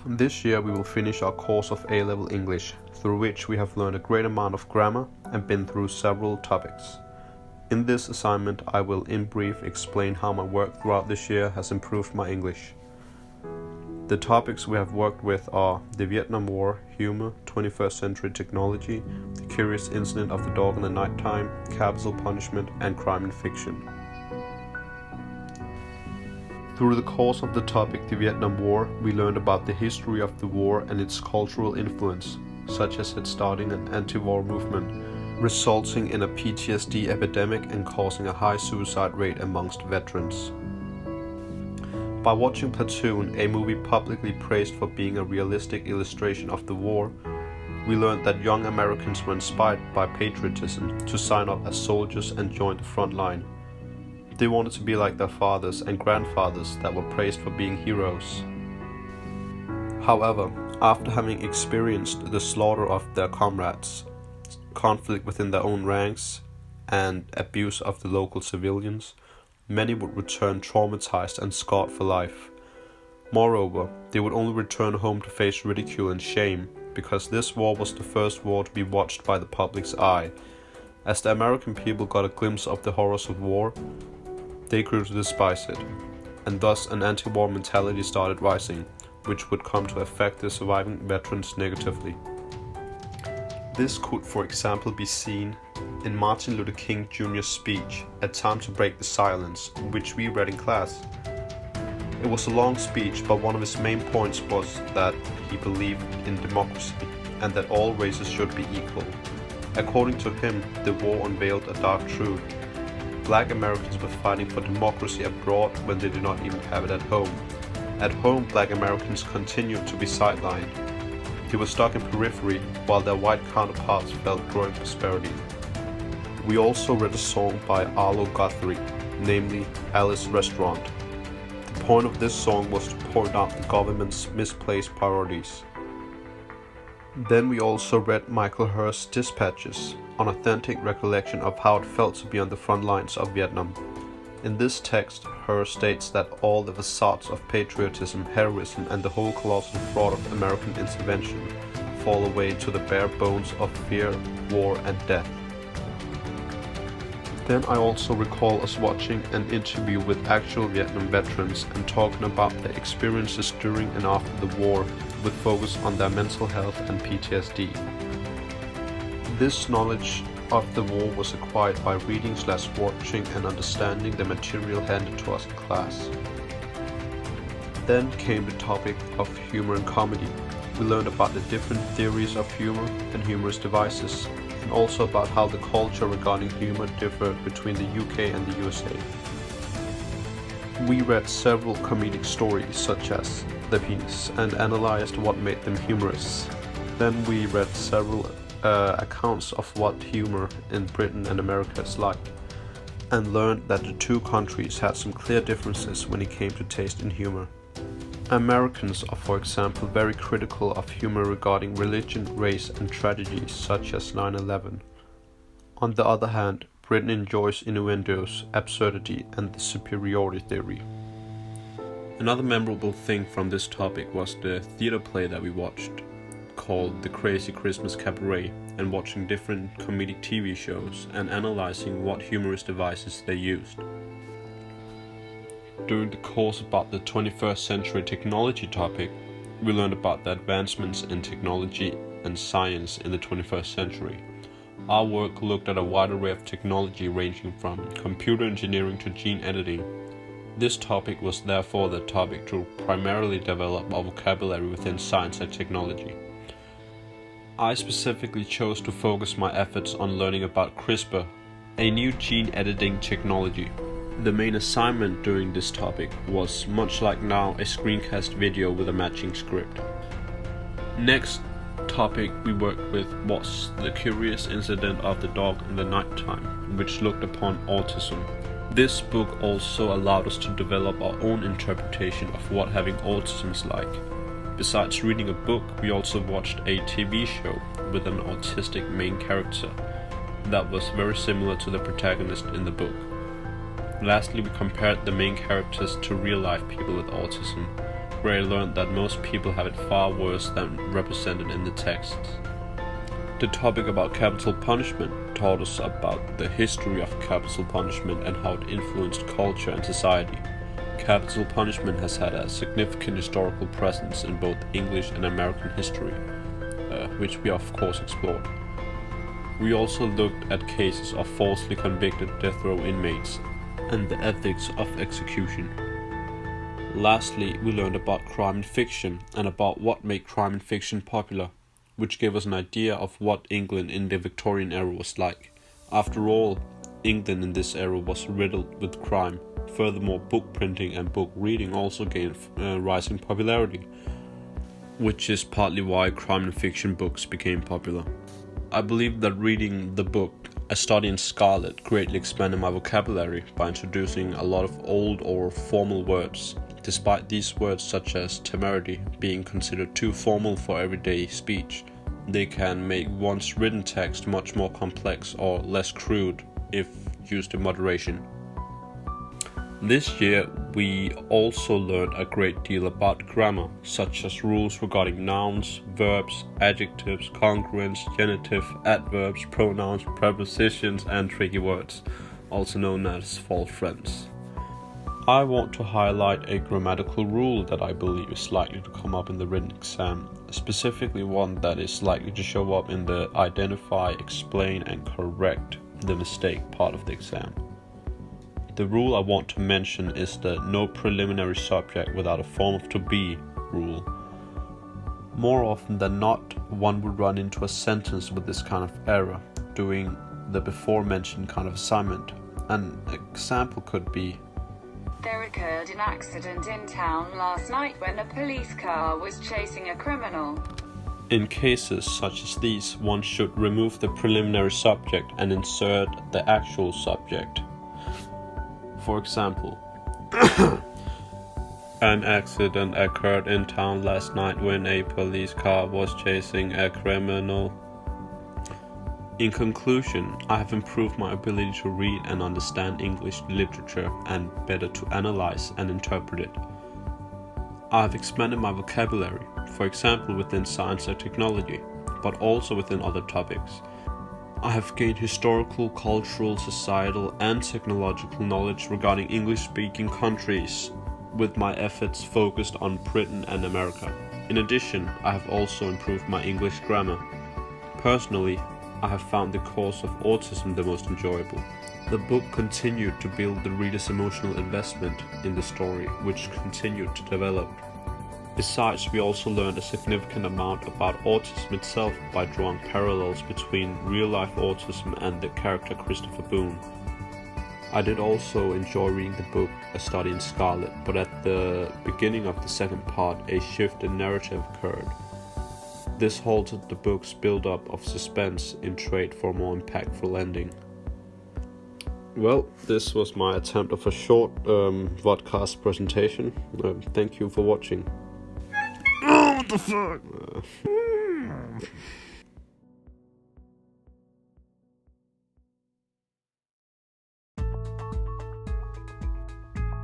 This year we will finish our course of A-level English, through which we have learned a great amount of grammar and been through several topics. In this assignment I will in brief explain how my work throughout this year has improved my English. The topics we have worked with are the Vietnam War, humor, 21st century technology, the curious incident of the dog in the nighttime, capital punishment, and crime in fiction. Through the course of the topic the Vietnam War, we learned about the history of the war and its cultural influence, such as it starting an anti-war movement, resulting in a PTSD epidemic and causing a high suicide rate amongst veterans. By watching Platoon, a movie publicly praised for being a realistic illustration of the war, we learned that young Americans were inspired by patriotism to sign up as soldiers and join the front line. They wanted to be like their fathers and grandfathers that were praised for being heroes. However, after having experienced the slaughter of their comrades, conflict within their own ranks, and abuse of the local civilians, many would return traumatized and scarred for life. Moreover, they would only return home to face ridicule and shame, because this war was the first war to be watched by the public's eye. As the American people got a glimpse of the horrors of war, they grew to despise it, and thus an anti-war mentality started rising, which would come to affect the surviving veterans negatively. This could, for example, be seen in Martin Luther King Jr.'s speech, A Time to Break the Silence, which we read in class. It was a long speech, but one of his main points was that he believed in democracy and that all races should be equal. According to him, the war unveiled a dark truth. Black Americans were fighting for democracy abroad when they did not even have it at home. At home, Black Americans continued to be sidelined. They were stuck in periphery, while their white counterparts felt growing prosperity. We also read a song by Arlo Guthrie, namely Alice Restaurant. The point of this song was to point out the government's misplaced priorities. Then we also read Michael Herr's Dispatches, an authentic recollection of how it felt to be on the front lines of Vietnam. In this text, Herr states that all the facades of patriotism, heroism, and the whole colossal fraud of American intervention fall away to the bare bones of fear, war, and death. Then I also recall us watching an interview with actual Vietnam veterans and talking about their experiences during and after the war, with focus on their mental health and PTSD. This knowledge of the war was acquired by reading/watching and understanding the material handed to us in class. Then came the topic of humor and comedy. We learned about the different theories of humor and humorous devices, and also about how the culture regarding humor differed between the UK and the USA. We read several comedic stories such as The Penis and analyzed what made them humorous. Then we read several accounts of what humor in Britain and America is like, and learned that the two countries had some clear differences when it came to taste in humor. Americans are, for example, very critical of humor regarding religion, race, and tragedies such as 9/11. On the other hand, Britain enjoys innuendos, absurdity, and the superiority theory. Another memorable thing from this topic was the theater play that we watched, called The Crazy Christmas Cabaret, and watching different comedic TV shows and analyzing what humorous devices they used. During the course about the 21st century technology topic, we learned about the advancements in technology and science in the 21st century. Our work looked at a wide array of technology ranging from computer engineering to gene editing. This topic was therefore the topic to primarily develop our vocabulary within science and technology. I specifically chose to focus my efforts on learning about CRISPR, a new gene editing technology. The main assignment during this topic was, much like now, a screencast video with a matching script. Next topic we worked with was the curious incident of the dog in the nighttime, which looked upon autism. This book also allowed us to develop our own interpretation of what having autism is like. Besides reading a book, we also watched a TV show with an autistic main character that was very similar to the protagonist in the book. Lastly, we compared the main characters to real-life people with autism, where I learned that most people have it far worse than represented in the texts. The topic about capital punishment taught us about the history of capital punishment and how it influenced culture and society. Capital punishment has had a significant historical presence in both English and American history, which we of course explored. We also looked at cases of falsely convicted death row inmates and the ethics of execution. Lastly, we learned about crime and fiction and about what made crime and fiction popular, which gave us an idea of what England in the Victorian era was like. After all, England in this era was riddled with crime. Furthermore, book printing and book reading also gained rising popularity, which is partly why crime and fiction books became popular. I believe that reading the book A Study in Scarlet greatly expanded my vocabulary by introducing a lot of old or formal words. Despite these words such as temerity being considered too formal for everyday speech, they can make one's written text much more complex or less crude if used in moderation. This year we also learned a great deal about grammar, such as rules regarding nouns, verbs, adjectives, congruence, genitive, adverbs, pronouns, prepositions, and tricky words, also known as false friends. I want to highlight a grammatical rule that I believe is likely to come up in the written exam, specifically one that is likely to show up in the identify, explain, and correct the mistake part of the exam. The rule I want to mention is the no preliminary subject without a form of to be rule. More often than not, one would run into a sentence with this kind of error, doing the before mentioned kind of assignment. An example could be: there occurred an accident in town last night when a police car was chasing a criminal. In cases such as these, one should remove the preliminary subject and insert the actual subject. For example, an accident occurred in town last night when a police car was chasing a criminal. In conclusion, I have improved my ability to read and understand English literature and better to analyze and interpret it. I have expanded my vocabulary, for example within science and technology, but also within other topics. I have gained historical, cultural, societal, and technological knowledge regarding English-speaking countries, with my efforts focused on Britain and America. In addition, I have also improved my English grammar. Personally, I have found the course of autism the most enjoyable. The book continued to build the reader's emotional investment in the story, which continued to develop. Besides, we also learned a significant amount about autism itself by drawing parallels between real-life autism and the character Christopher Boone. I did also enjoy reading the book A Study in Scarlet, but at the beginning of the second part, a shift in narrative occurred. This halted the book's build-up of suspense in trade for a more impactful ending. Well, this was my attempt of a short Vodcast presentation. Thank you for watching. Oh, what the fuck?